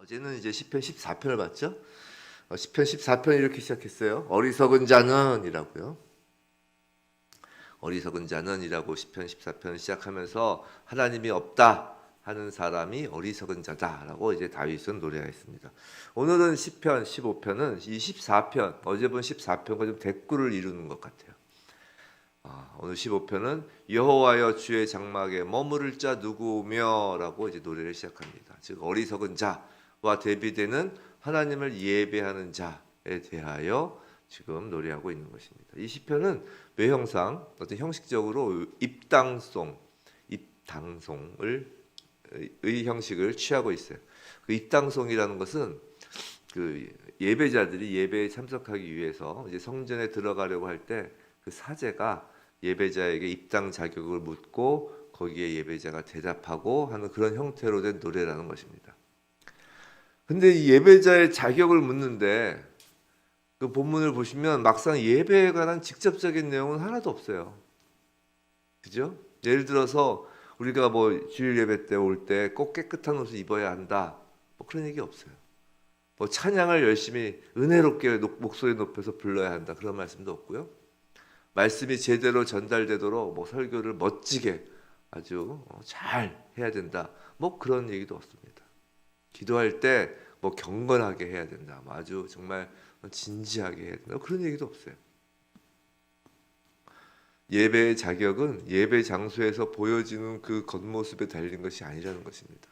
어제는 이제 시편 14편을 봤죠? 시편 14편 이렇게 시작했어요. 어리석은 자는이라고요. 어리석은 자는이라고 시편 14편 시작하면서 하나님이 없다 하는 사람이 어리석은 자다라고 이제 다윗은 노래했습니다. 오늘은 시편 15편은 이 14편 어제 본 14편과 좀 대꾸를 이루는 것 같아요. 오늘 15편은 여호와여 주의 장막에 머무를 자 누구며라고 이제 노래를 시작합니다. 즉 어리석은 자와 대비되는 하나님을 예배하는 자에 대하여 지금 노래하고 있는 것입니다. 이 시편은 외형상 어떤 형식적으로 입당송의 형식을 취하고 있어요. 그 입당송이라는 것은 그 예배자들이 예배에 참석하기 위해서 이제 성전에 들어가려고 할 때 그 사제가 예배자에게 입당 자격을 묻고 거기에 예배자가 대답하고 하는 그런 형태로 된 노래라는 것입니다. 근데 이 예배자의 자격을 묻는데 그 본문을 보시면 막상 예배에 관한 직접적인 내용은 하나도 없어요. 그죠? 예를 들어서 우리가 뭐 주일 예배 때 올 때 꼭 깨끗한 옷을 입어야 한다. 뭐 그런 얘기 없어요. 뭐 찬양을 열심히 은혜롭게 목소리 높여서 불러야 한다. 그런 말씀도 없고요. 말씀이 제대로 전달되도록 뭐 설교를 멋지게 아주 잘 해야 된다. 뭐 그런 얘기도 없습니다. 기도할 때 뭐 경건하게 해야 된다. 뭐 아주 정말 진지하게 해야 된다. 그런 얘기도 없어요. 예배의 자격은 예배 장소에서 보여지는 그 겉모습에 달린 것이 아니라는 것입니다.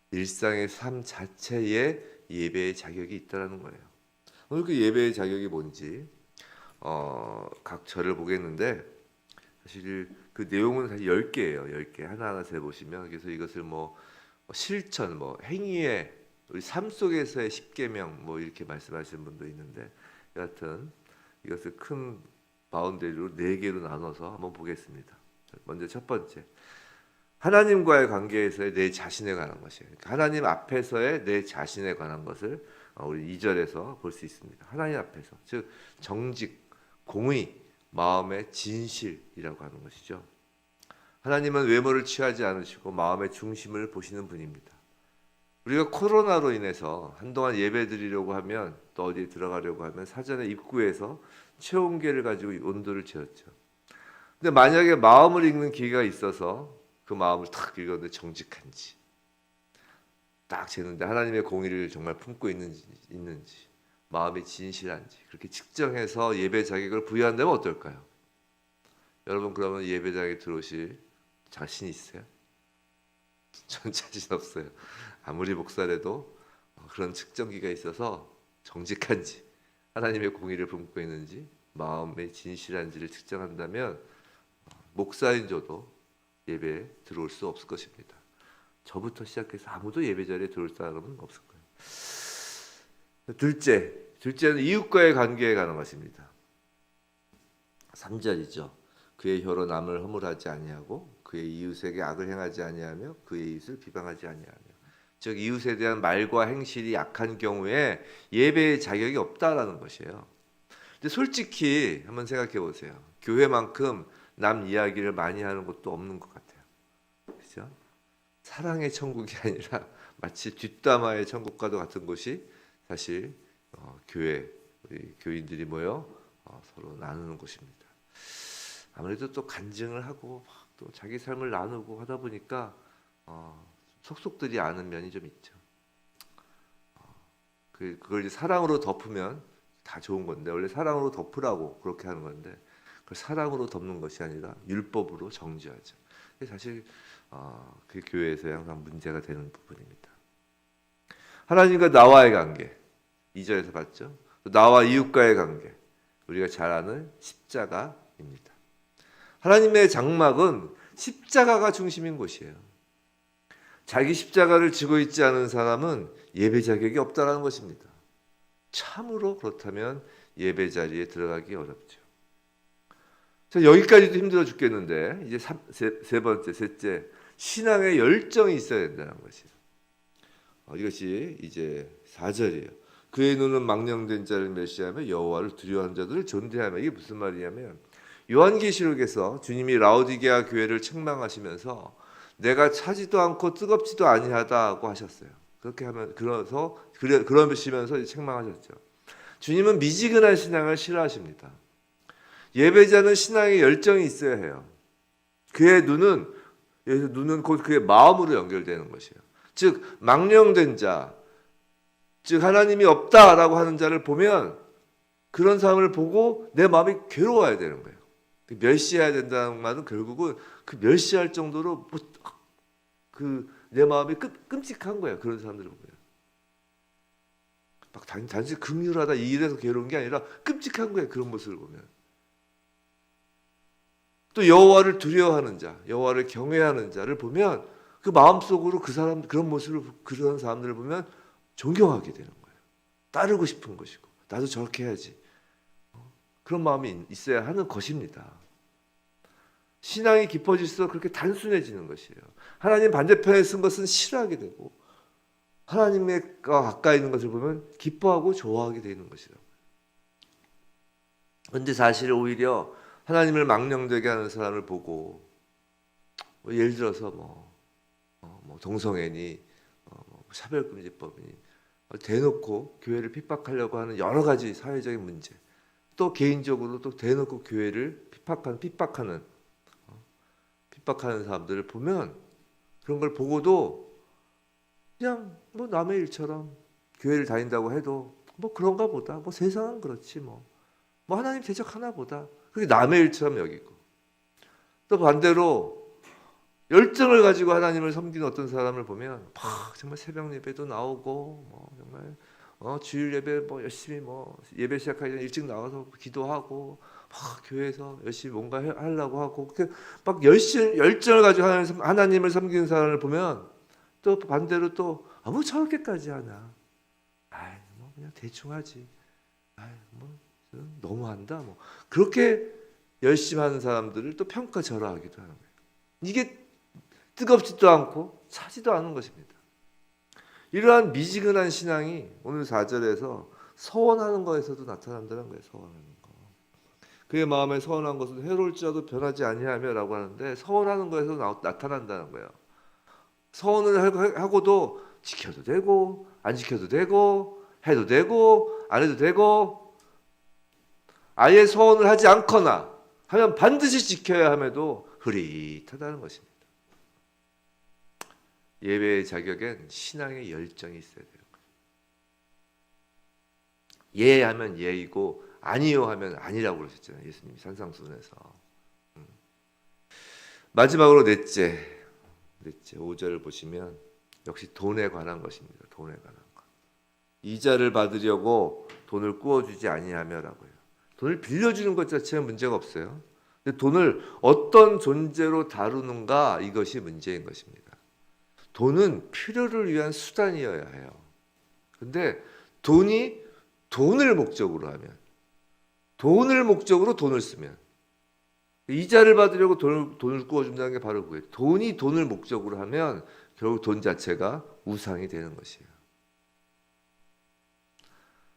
일상의 삶 자체에 예배의 자격이 있다는 거예요. 오늘 그 예배의 자격이 뭔지 각 절을 보겠는데 사실 그 내용은 사실 10개예요. 10개 하나하나 세보시면 그래서 이것을 뭐 실천, 뭐 행위의 우리 삶 속에서의 10계명 뭐 이렇게 말씀하시는 분도 있는데 여하튼 이것을 큰 바운더리로 4개로 나눠서 한번 보겠습니다. 먼저 첫 번째, 하나님과의 관계에서의 내 자신에 관한 것이에요. 그러니까 하나님 앞에서의 내 자신에 관한 것을 우리 2절에서 볼 수 있습니다. 하나님 앞에서, 즉 정직, 공의, 마음의 진실이라고 하는 것이죠. 하나님은 외모를 취하지 않으시고 마음의 중심을 보시는 분입니다. 우리가 코로나로 인해서 한동안 예배 드리려고 하면 또 어디에 들어가려고 하면 사전에 입구에서 체온계를 가지고 온도를 재었죠. 근데 만약에 마음을 읽는 기회가 있어서 그 마음을 탁 읽었는데 정직한지 딱 재는데 하나님의 공의를 정말 품고 있는지 마음이 진실한지 그렇게 측정해서 예배 자격을 부여한다면 어떨까요? 여러분 그러면 예배 자격에 들어오실 자신 있어요? 전 자신 없어요. 아무리 목사라도 그런 측정기가 있어서 정직한지 하나님의 공의를 품고 있는지 마음의 진실한지를 측정한다면 목사인 저도 예배에 들어올 수 없을 것입니다. 저부터 시작해서 아무도 예배 자리에 들어올 사람은 없을 거예요. 둘째는 이웃과의 관계에 관한 것입니다. 3절이죠. 그의 혀로 남을 허물하지 아니하고 그의 이웃에게 악을 행하지 아니하며 그의 이웃을 비방하지 아니하며, 즉 이웃에 대한 말과 행실이 약한 경우에 예배의 자격이 없다라는 것이에요. 근데 솔직히 한번 생각해 보세요. 교회만큼 남 이야기를 많이 하는 곳도 없는 것 같아요. 그렇죠? 사랑의 천국이 아니라 마치 뒷담화의 천국과도 같은 곳이 사실 교회, 우리 교인들이 모여 서로 나누는 곳입니다. 아무래도 또 간증을 하고 또 자기 삶을 나누고 하다 보니까 속속들이 아는 면이 좀 있죠. 그걸 이제 사랑으로 덮으면 다 좋은 건데 원래 사랑으로 덮으라고 그렇게 하는 건데 그걸 사랑으로 덮는 것이 아니라 율법으로 정죄하죠. 사실 그 교회에서 항상 문제가 되는 부분입니다. 하나님과 나와의 관계 2절에서 봤죠. 나와 이웃과의 관계 우리가 잘 아는 십자가입니다. 하나님의 장막은 십자가가 중심인 곳이에요. 자기 십자가를 지고 있지 않은 사람은 예배 자격이 없다는 것입니다. 참으로 그렇다면 예배 자리에 들어가기 어렵죠. 자, 여기까지도 힘들어 죽겠는데 이제 셋째, 신앙의 열정이 있어야 된다는 것이에요. 이것이 이제 4절이에요. 그의 눈은 망령된 자를 멸시하며 여호와를 두려워하는 자들을 존대하며, 이게 무슨 말이냐면 요한계시록에서 주님이 라오디게아 교회를 책망하시면서 내가 차지도 않고 뜨겁지도 아니하다고 하셨어요. 그렇게 하면 그러시면서 책망하셨죠. 주님은 미지근한 신앙을 싫어하십니다. 예배자는 신앙에 열정이 있어야 해요. 그의 눈은 곧 그의 마음으로 연결되는 것이에요. 즉 망령된 자, 즉 하나님이 없다라고 하는 자를 보면 그런 사람을 보고 내 마음이 괴로워야 되는 거예요. 멸시해야 된다는 말은 결국은 그 멸시할 정도로 내 마음이 끔찍한 거예요. 그런 사람들을 보면 막 단지 긍휼하다 이래서 괴로운 게 아니라 끔찍한 거예요. 그런 모습을 보면. 또 여호와를 두려워하는 자, 여호와를 경외하는 자를 보면 그 마음속으로 그런 모습을 그런 사람들을 보면 존경하게 되는 거예요. 따르고 싶은 것이고 나도 저렇게 해야지. 그런 마음이 있어야 하는 것입니다. 신앙이 깊어질수록 그렇게 단순해지는 것이에요. 하나님 반대편에 쓴 것은 싫어하게 되고 하나님과 가까이 있는 것을 보면 기뻐하고 좋아하게 되는 것이라고요. 그런데 사실 오히려 하나님을 망령되게 하는 사람을 보고 예를 들어서 동성애니 차별금지법이니 대놓고 교회를 핍박하려고 하는 여러 가지 사회적인 문제, 또 개인적으로 또 대놓고 교회를 핍박하는 사람들을 보면 그런 걸 보고도 그냥 남의 일처럼 교회를 다닌다고 해도 그런가 보다, 세상은 그렇지 하나님 대적하나 보다, 그게 남의 일처럼 여기고, 또 반대로 열정을 가지고 하나님을 섬기는 어떤 사람을 보면 정말 새벽 예배도 나오고 정말 주일 예배 열심히 예배 시작하기 전에 일찍 나와서 기도하고 교회에서 열심히 뭔가 하려고 하고 막 열정을 가지고 하나님을 섬기는 사람을 보면 또 반대로 또 저렇게까지 하나, 그냥 대충 하지, 너무한다, 그렇게 열심히 하는 사람들을 또 평가절하하기도 하는 거예요. 이게 뜨겁지도 않고 차지도 않은 것입니다. 이러한 미지근한 신앙이 오늘 4절에서 서원하는 것에서도 나타난다는 거예요. 서원하는 거. 그의 마음에 서원한 것은 해로울지라도 변하지 아니하며라고 하는데, 서원하는 것에서 나타난다는 거예요. 서원을 하고도 지켜도 되고 안 지켜도 되고 해도 되고 안 해도 되고, 아예 서원을 하지 않거나 하면 반드시 지켜야 함에도 흐릿하다는 것입니다. 예배의 자격엔 신앙의 열정이 있어야 돼요. 예 하면 예이고 아니요 하면 아니라고 그러셨잖아요. 예수님이 산상수훈에서. 마지막으로 넷째 5절을 보시면 역시 돈에 관한 것입니다. 돈에 관한 것. 이자를 받으려고 돈을 꾸어주지 아니하며라고요. 돈을 빌려주는 것 자체는 문제가 없어요. 근데 돈을 어떤 존재로 다루는가, 이것이 문제인 것입니다. 돈은 필요를 위한 수단이어야 해요. 근데 돈이 돈을 목적으로 하면, 돈을 목적으로 돈을 쓰면, 이자를 받으려고 돈을 꾸어준다는 게 바로 그거예요. 돈이 돈을 목적으로 하면 결국 돈 자체가 우상이 되는 것이에요.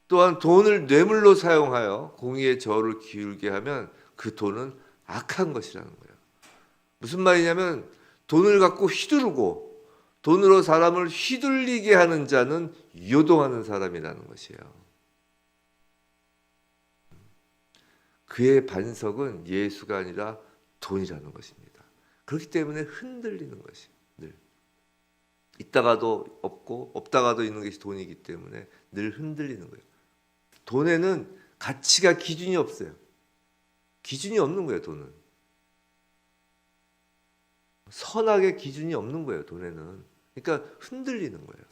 또한 돈을 뇌물로 사용하여 공의의 저를 기울게 하면 그 돈은 악한 것이라는 거예요. 무슨 말이냐면 돈을 갖고 휘두르고 돈으로 사람을 휘둘리게 하는 자는 요동하는 사람이라는 것이에요. 그의 반석은 예수가 아니라 돈이라는 것입니다. 그렇기 때문에 흔들리는 것이 늘 있다가도 없고 없다가도 있는 것이 돈이기 때문에 늘 흔들리는 거예요. 돈에는 가치가 기준이 없어요. 기준이 없는 거예요. 돈은 선악의 기준이 없는 거예요. 돈에는. 그러니까 흔들리는 거예요.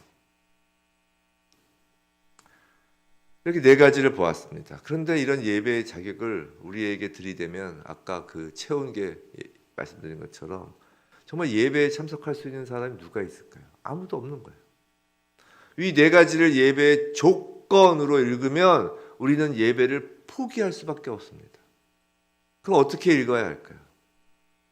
이렇게 네 가지를 보았습니다. 그런데 이런 예배의 자격을 우리에게 들이대면 아까 그 채운계 말씀드린 것처럼 정말 예배에 참석할 수 있는 사람이 누가 있을까요? 아무도 없는 거예요. 이 네 가지를 예배의 조건으로 읽으면 우리는 예배를 포기할 수밖에 없습니다. 그럼 어떻게 읽어야 할까요?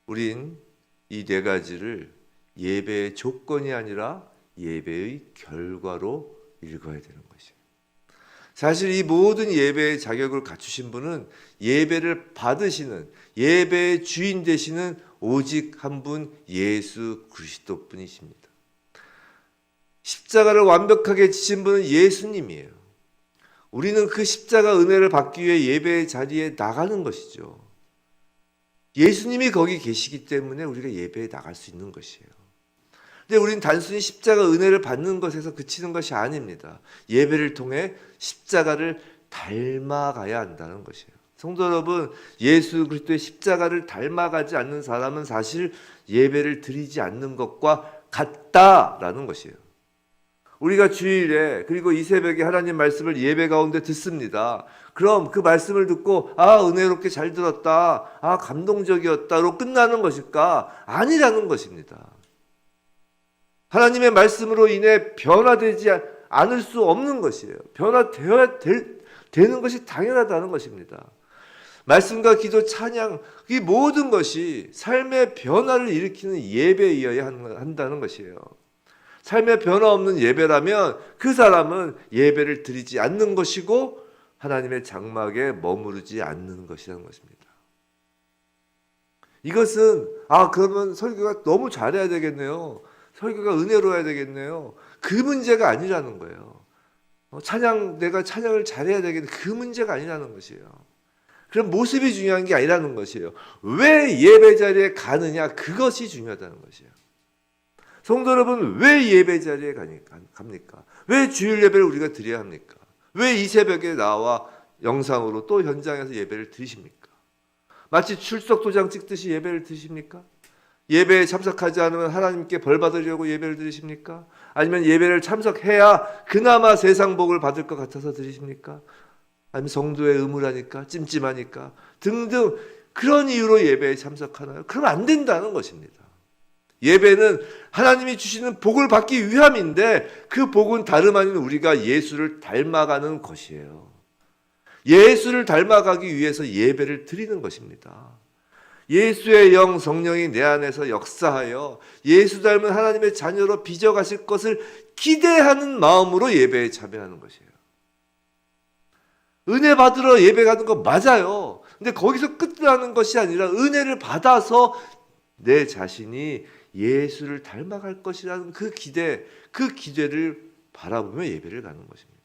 우린 이 네 가지를 예배의 조건이 아니라 예배의 결과로 읽어야 되는 것이에요. 사실 이 모든 예배의 자격을 갖추신 분은 예배를 받으시는, 예배의 주인 되시는 오직 한 분, 예수 그리스도 뿐이십니다. 십자가를 완벽하게 지신 분은 예수님이에요. 우리는 그 십자가 은혜를 받기 위해 예배의 자리에 나가는 것이죠. 예수님이 거기 계시기 때문에 우리가 예배에 나갈 수 있는 것이에요. 근데 우리는 단순히 십자가 은혜를 받는 것에서 그치는 것이 아닙니다. 예배를 통해 십자가를 닮아가야 한다는 것이에요. 성도 여러분, 예수 그리스도의 십자가를 닮아가지 않는 사람은 사실 예배를 드리지 않는 것과 같다라는 것이에요. 우리가 주일에 그리고 이 새벽에 하나님 말씀을 예배 가운데 듣습니다. 그럼 그 말씀을 듣고 은혜롭게 잘 들었다, 감동적이었다로 끝나는 것일까? 아니라는 것입니다. 하나님의 말씀으로 인해 변화되지 않을 수 없는 것이에요. 변화되어야 되는 것이 당연하다는 것입니다. 말씀과 기도, 찬양, 이 모든 것이 삶의 변화를 일으키는 예배이어야 한다는 것이에요. 삶의 변화 없는 예배라면 그 사람은 예배를 드리지 않는 것이고 하나님의 장막에 머무르지 않는 것이라는 것입니다. 이것은 그러면 설교가 너무 잘해야 되겠네요. 설교가 은혜로워야 되겠네요. 그 문제가 아니라는 거예요. 내가 찬양을 잘해야 되겠네. 그 문제가 아니라는 것이에요. 그럼 모습이 중요한 게 아니라는 것이에요. 왜 예배 자리에 가느냐, 그것이 중요하다는 것이에요. 성도 여러분, 왜 예배 자리에 갑니까? 왜 주일 예배를 우리가 드려야 합니까? 왜 이 새벽에 나와 영상으로 또 현장에서 예배를 드리십니까? 마치 출석 도장 찍듯이 예배를 드십니까? 예배에 참석하지 않으면 하나님께 벌 받으려고 예배를 드리십니까? 아니면 예배를 참석해야 그나마 세상 복을 받을 것 같아서 드리십니까? 아니면 성도의 의무라니까, 찜찜하니까 등등 그런 이유로 예배에 참석하나요? 그러면 안 된다는 것입니다. 예배는 하나님이 주시는 복을 받기 위함인데 그 복은 다름 아닌 우리가 예수를 닮아가는 것이에요. 예수를 닮아가기 위해서 예배를 드리는 것입니다. 예수의 영 성령이 내 안에서 역사하여 예수 닮은 하나님의 자녀로 빚어가실 것을 기대하는 마음으로 예배에 참여하는 것이에요. 은혜 받으러 예배 가는 거 맞아요. 근데 거기서 끝나는 것이 아니라 은혜를 받아서 내 자신이 예수를 닮아갈 것이라는 그 기대를 바라보며 예배를 가는 것입니다.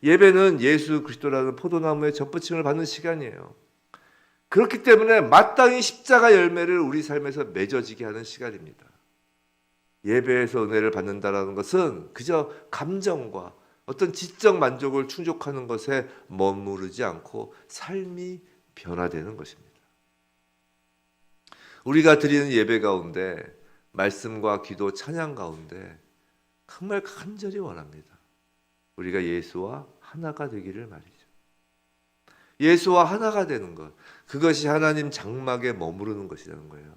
예배는 예수 그리스도라는 포도나무의 젖붙임을 받는 시간이에요. 그렇기 때문에 마땅히 십자가 열매를 우리 삶에서 맺어지게 하는 시간입니다. 예배에서 은혜를 받는다는 것은 그저 감정과 어떤 지적 만족을 충족하는 것에 머무르지 않고 삶이 변화되는 것입니다. 우리가 드리는 예배 가운데 말씀과 기도, 찬양 가운데 정말 간절히 원합니다. 우리가 예수와 하나가 되기를 말이죠. 예수와 하나가 되는 것, 그것이 하나님 장막에 머무르는 것이라는 거예요.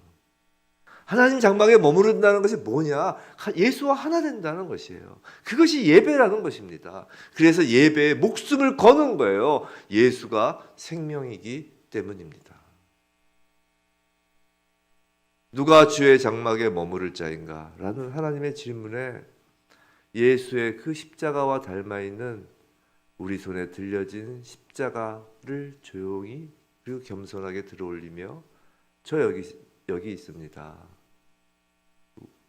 하나님 장막에 머무른다는 것이 뭐냐? 예수와 하나 된다는 것이에요. 그것이 예배라는 것입니다. 그래서 예배에 목숨을 거는 거예요. 예수가 생명이기 때문입니다. 누가 주의 장막에 머무를 자인가? 라는 하나님의 질문에 예수의 그 십자가와 닮아있는 우리 손에 들려진 십자가를 조용히 그리고 겸손하게 들어올리며 저 여기 있습니다.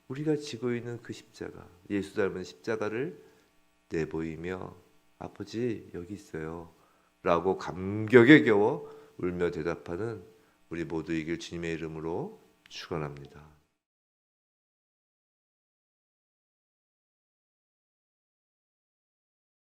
우리가 지고 있는 그 십자가, 예수 닮은 십자가를 내보이며 아버지 여기 있어요 라고 감격에 겨워 울며 대답하는 우리 모두이길 주님의 이름으로 축원합니다.